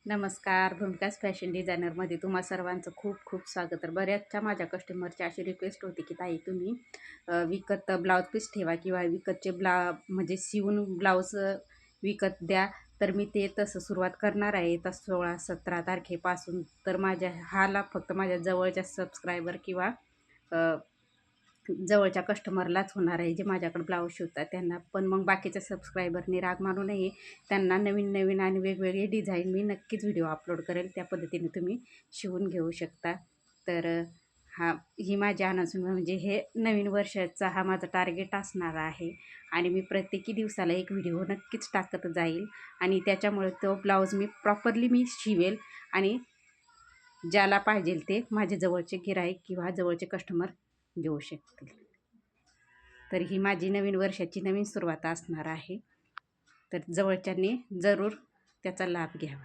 नमस्कार. भूमिकास फॅशन डिझायनरमध्ये तुम्हा सर्वांचं खूप खूप स्वागत. तर बऱ्याचशा माझ्या कस्टमरची अशी रिक्वेस्ट होती की ताई तुम्ही विकत ब्लाऊज पीस ठेवा किंवा विकतचे म्हणजे शिवून ब्लाऊज विकत द्या. तर मी ते तसं सुरुवात करणार आहे. तर 16-17 तारखेपासून. तर हाला फक्त माझ्या जवळच्या सबस्क्रायबर किंवा जवळच्या कस्टमरलाच होणार आहे, जे माझ्याकडे ब्लाऊज शिवतात त्यांना. पण मग बाकीच्या सबस्क्रायबरनी राग मानू नये. त्यांना नवीन नवीन आणि वेगवेगळे डिझाईन मी नक्कीच व्हिडिओ अपलोड करेल. त्या पद्धतीने तुम्ही शिवून घेऊ शकता. तर ही माझी अनाउन्समेंट म्हणजे हे नवीन वर्षाचा हा माझा टार्गेट असणार आहे आणि मी प्रत्येकी दिवसाला एक व्हिडिओ नक्कीच टाकत जाईल आणि त्याच्यामुळे तो ब्लाऊज मी शिवेल आणि ज्याला पाहिजे ते माझे जवळचे गिराईक किंवा जवळचे कस्टमर घेऊ शकतील. तर ही माझी नवीन वर्षाची नवीन सुरुवात असणार आहे. तर जवळच्यांनी जरूर त्याचा लाभ घ्यावा.